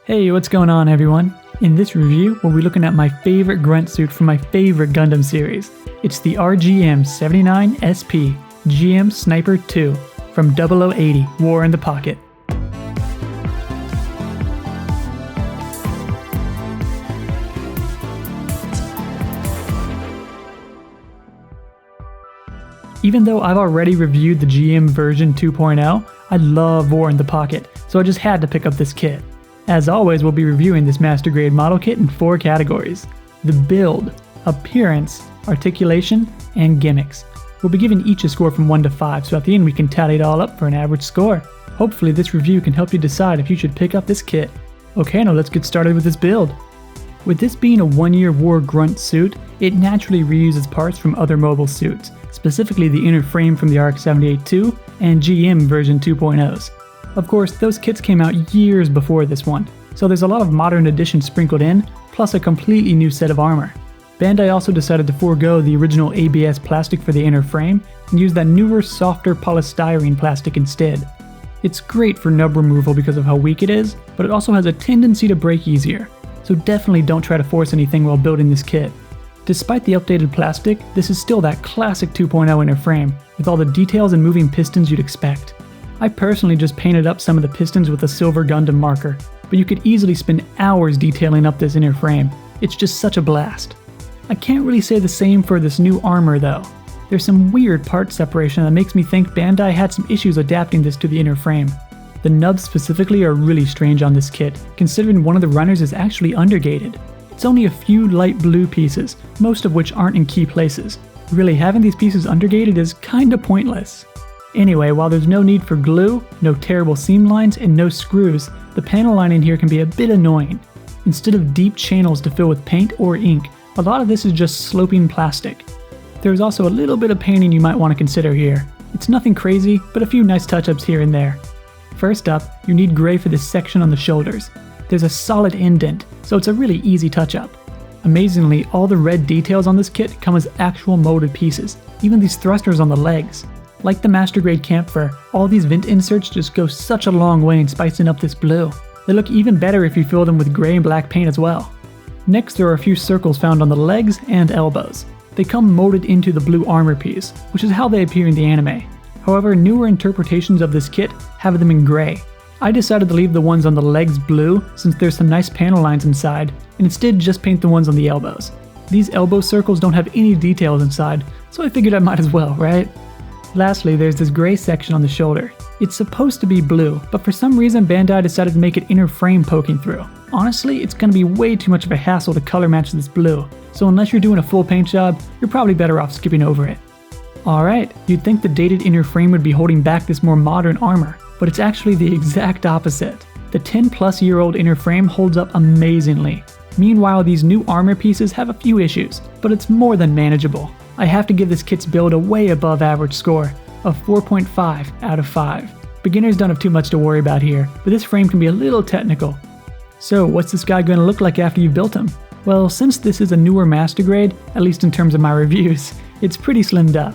Hey, what's going on everyone? In this review, we'll be looking at my favorite Grunt suit from my favorite Gundam series. It's the RGM-79SP GM Sniper 2 from 0080 War in the Pocket. Even though I've already reviewed the GM version 2.0, I love War in the Pocket, so I just had to pick up this kit. As always, we'll be reviewing this Master Grade model kit in 4 categories: the build, appearance, articulation, and gimmicks. We'll be giving each a score from 1 to 5, so at the end we can tally it all up for an average score. Hopefully this review can help you decide if you should pick up this kit. Okay, now let's get started with this build. With this being a 1-year war Grunt suit, it naturally reuses parts from other mobile suits, specifically the inner frame from the ARC-78-2 and GM version 2.0s. Of course, those kits came out years before this one, so there's a lot of modern additions sprinkled in, plus a completely new set of armor. Bandai also decided to forego the original ABS plastic for the inner frame and use that newer, softer polystyrene plastic instead. It's great for nub removal because of how weak it is, but it also has a tendency to break easier, so definitely don't try to force anything while building this kit. Despite the updated plastic, this is still that classic 2.0 inner frame, with all the details and moving pistons you'd expect. I personally just painted up some of the pistons with a silver Gundam marker, but you could easily spend hours detailing up this inner frame. It's just such a blast. I can't really say the same for this new armor though. There's some weird part separation that makes me think Bandai had some issues adapting this to the inner frame. The nubs specifically are really strange on this kit, considering one of the runners is actually undergated. It's only a few light blue pieces, most of which aren't in key places. Really, having these pieces undergated is kinda pointless. Anyway, while there's no need for glue, no terrible seam lines, and no screws, the panel lining here can be a bit annoying. Instead of deep channels to fill with paint or ink, a lot of this is just sloping plastic. There's also a little bit of painting you might want to consider here. It's nothing crazy, but a few nice touch-ups here and there. First up, you need gray for this section on the shoulders. There's a solid indent, so it's a really easy touch-up. Amazingly, all the red details on this kit come as actual molded pieces, even these thrusters on the legs. Like the Master Grade camp fur, all these vent inserts just go such a long way in spicing up this blue. They look even better if you fill them with gray and black paint as well. Next, there are a few circles found on the legs and elbows. They come molded into the blue armor piece, which is how they appear in the anime. However, newer interpretations of this kit have them in gray. I decided to leave the ones on the legs blue since there's some nice panel lines inside, and instead just paint the ones on the elbows. These elbow circles don't have any details inside, so I figured I might as well, right? Lastly, there's this gray section on the shoulder. It's supposed to be blue, but for some reason Bandai decided to make it inner frame poking through. Honestly, it's going to be way too much of a hassle to color match this blue, so unless you're doing a full paint job, you're probably better off skipping over it. Alright, you'd think the dated inner frame would be holding back this more modern armor, but it's actually the exact opposite. The 10-plus-year-old inner frame holds up amazingly. Meanwhile, these new armor pieces have a few issues, but it's more than manageable. I have to give this kit's build a way above average score of 4.5 out of 5. Beginners don't have too much to worry about here, but this frame can be a little technical. So what's this guy going to look like after you've built him? Well, since this is a newer Master Grade, at least in terms of my reviews, it's pretty slimmed up.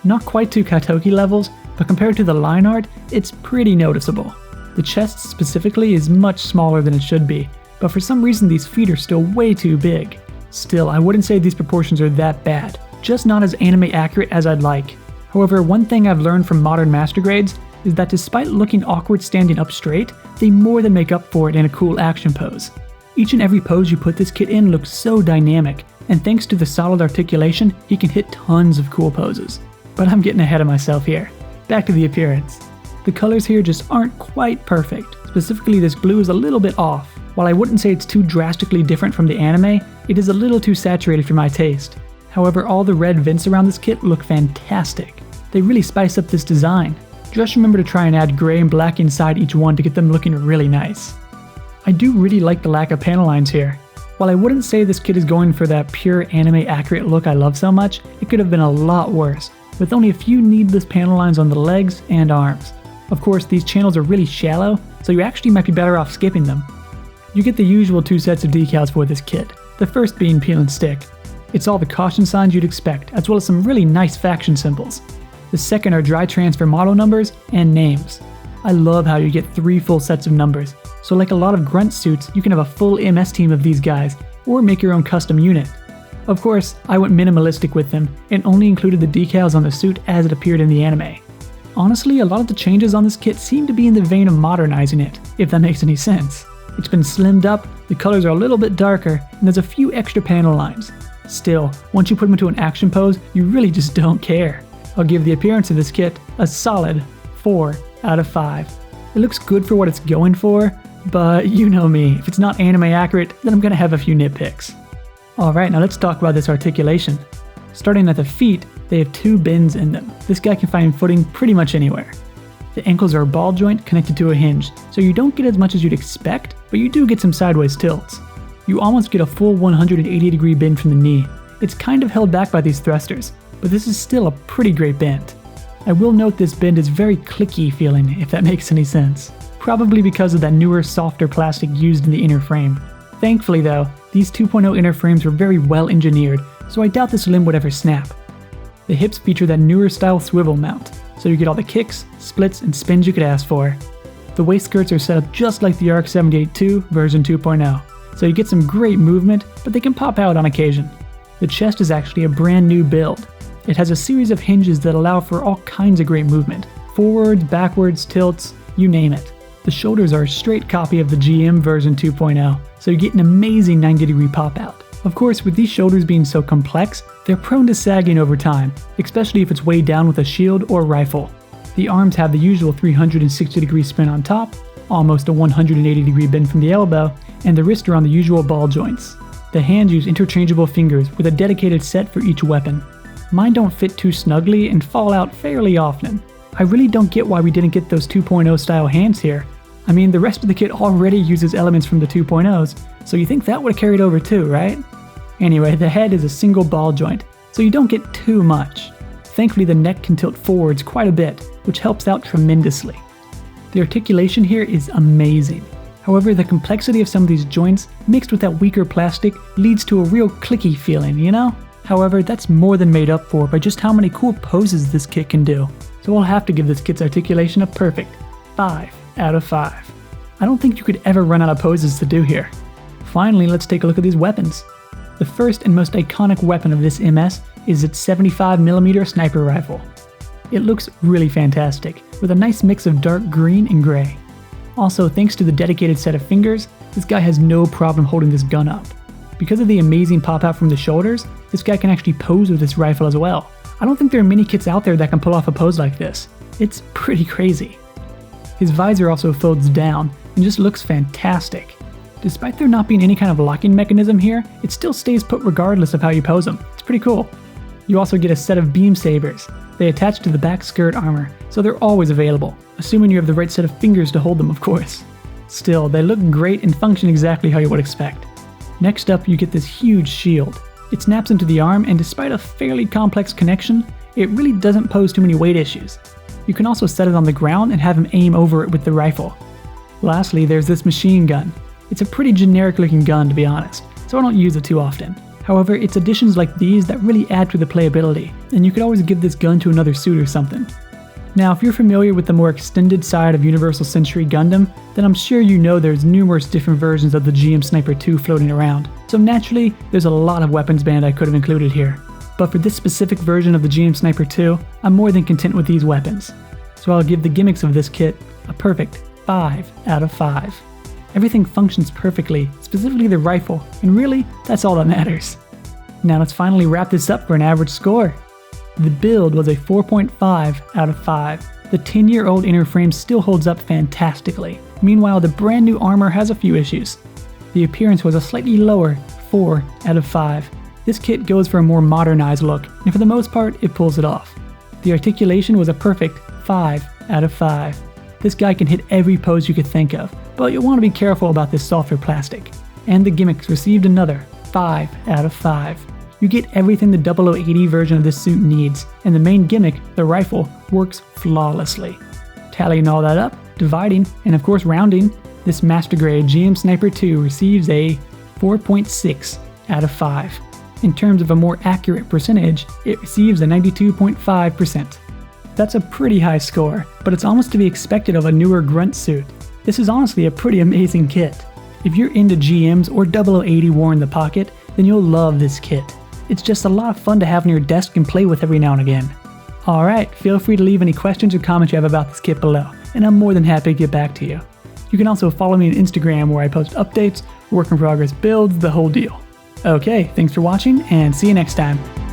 Not quite to Katoki levels, but compared to the line art, it's pretty noticeable. The chest specifically is much smaller than it should be, but for some reason these feet are still way too big. Still, I wouldn't say these proportions are that bad. Just not as anime accurate as I'd like. However, one thing I've learned from modern Master Grades is that despite looking awkward standing up straight, they more than make up for it in a cool action pose. Each and every pose you put this kit in looks so dynamic, and thanks to the solid articulation, he can hit tons of cool poses. But I'm getting ahead of myself here. Back to the appearance. The colors here just aren't quite perfect. Specifically, this blue is a little bit off. While I wouldn't say it's too drastically different from the anime, it is a little too saturated for my taste. However, all the red vents around this kit look fantastic. They really spice up this design. Just remember to try and add gray and black inside each one to get them looking really nice. I do really like the lack of panel lines here. While I wouldn't say this kit is going for that pure anime accurate look I love so much, it could have been a lot worse, with only a few needless panel lines on the legs and arms. Of course, these channels are really shallow, so you actually might be better off skipping them. You get the usual 2 sets of decals for this kit, the first being peel and stick. It's all the caution signs you'd expect, as well as some really nice faction symbols. The second are dry transfer model numbers and names. I love how you get 3 full sets of numbers, So like a lot of Grunt suits, you can have a full MS team of these guys, or make your own custom unit. Of course, I went minimalistic with them, and only included the decals on the suit as it appeared in the anime. Honestly, a lot of the changes on this kit seem to be in the vein of modernizing it, if that makes any sense. It's been slimmed up, the colors are a little bit darker, and there's a few extra panel lines. Still, once you put them into an action pose, you really just don't care. I'll give the appearance of this kit a solid 4 out of 5. It looks good for what it's going for, but you know me, if it's not anime accurate, then I'm gonna have a few nitpicks. Alright, now let's talk about this articulation. Starting at the feet, they have 2 bends in them. This guy can find footing pretty much anywhere. The ankles are a ball joint connected to a hinge, so you don't get as much as you'd expect, but you do get some sideways tilts. You almost get a full 180-degree bend from the knee. It's kind of held back by these thrusters, but this is still a pretty great bend. I will note this bend is very clicky feeling, if that makes any sense. Probably because of that newer, softer plastic used in the inner frame. Thankfully though, these 2.0 inner frames were very well engineered, so I doubt this limb would ever snap. The hips feature that newer style swivel mount, so you get all the kicks, splits, and spins you could ask for. The waist skirts are set up just like the ARC 78-2 version 2.0, so you get some great movement, but they can pop out on occasion. The chest is actually a brand new build. It has a series of hinges that allow for all kinds of great movement. Forwards, backwards, tilts, you name it. The shoulders are a straight copy of the GM version 2.0, so you get an amazing 90-degree pop out. Of course, with these shoulders being so complex, they're prone to sagging over time, especially if it's weighed down with a shield or rifle. The arms have the usual 360-degree spin on top, almost a 180-degree bend from the elbow, and the wrists are on the usual ball joints. The hands use interchangeable fingers with a dedicated set for each weapon. Mine don't fit too snugly and fall out fairly often. I really don't get why we didn't get those 2.0 style hands here. I mean, the rest of the kit already uses elements from the 2.0s, so you think that would have carried over too, right? Anyway, the head is a single ball joint, so you don't get too much. Thankfully, the neck can tilt forwards quite a bit, which helps out tremendously. The articulation here is amazing. However, the complexity of some of these joints, mixed with that weaker plastic, leads to a real clicky feeling, you know? However, that's more than made up for by just how many cool poses this kit can do. So I'll have to give this kit's articulation a perfect 5 out of 5. I don't think you could ever run out of poses to do here. Finally, let's take a look at these weapons. The first and most iconic weapon of this MS is its 75mm sniper rifle. It looks really fantastic, with a nice mix of dark green and gray. Also, thanks to the dedicated set of fingers, this guy has no problem holding this gun up. Because of the amazing pop out from the shoulders, this guy can actually pose with this rifle as well. I don't think there are many kits out there that can pull off a pose like this. It's pretty crazy. His visor also folds down and just looks fantastic. Despite there not being any kind of locking mechanism here, it still stays put regardless of how you pose him. It's pretty cool. You also get a set of beam sabers. They attach to the back skirt armor, so they're always available, assuming you have the right set of fingers to hold them, of course. Still, they look great and function exactly how you would expect. Next up, you get this huge shield. It snaps into the arm, and despite a fairly complex connection, it really doesn't pose too many weight issues. You can also set it on the ground and have him aim over it with the rifle. Lastly, there's this machine gun. It's a pretty generic looking gun, to be honest, so I don't use it too often. However, it's additions like these that really add to the playability, and you could always give this gun to another suit or something. Now, if you're familiar with the more extended side of Universal Century Gundam, then I'm sure you know there's numerous different versions of the GM Sniper 2 floating around, so naturally, there's a lot of weapons band I could have included here. But for this specific version of the GM Sniper 2, I'm more than content with these weapons. So I'll give the gimmicks of this kit a perfect 5 out of 5. Everything functions perfectly, specifically the rifle, and really, that's all that matters. Now let's finally wrap this up for an average score. The build was a 4.5 out of 5. The 10-year-old inner frame still holds up fantastically. Meanwhile, the brand new armor has a few issues. The appearance was a slightly lower 4 out of 5. This kit goes for a more modernized look, and for the most part, it pulls it off. The articulation was a perfect 5 out of 5. This guy can hit every pose you could think of, but you'll want to be careful about this softer plastic. And the gimmicks received another 5 out of 5. You get everything the 0080 version of this suit needs, and the main gimmick, the rifle, works flawlessly. Tallying all that up, dividing, and of course rounding, this Master Grade GM Sniper 2 receives a 4.6 out of 5. In terms of a more accurate percentage, it receives a 92.5%. That's a pretty high score, but it's almost to be expected of a newer Grunt suit. This is honestly a pretty amazing kit. If you're into GMs or 0080 War in the Pocket, then you'll love this kit. It's just a lot of fun to have on your desk and play with every now and again. Alright, feel free to leave any questions or comments you have about this kit below, and I'm more than happy to get back to you. You can also follow me on Instagram where I post updates, work in progress builds, the whole deal. Okay, thanks for watching, and see you next time.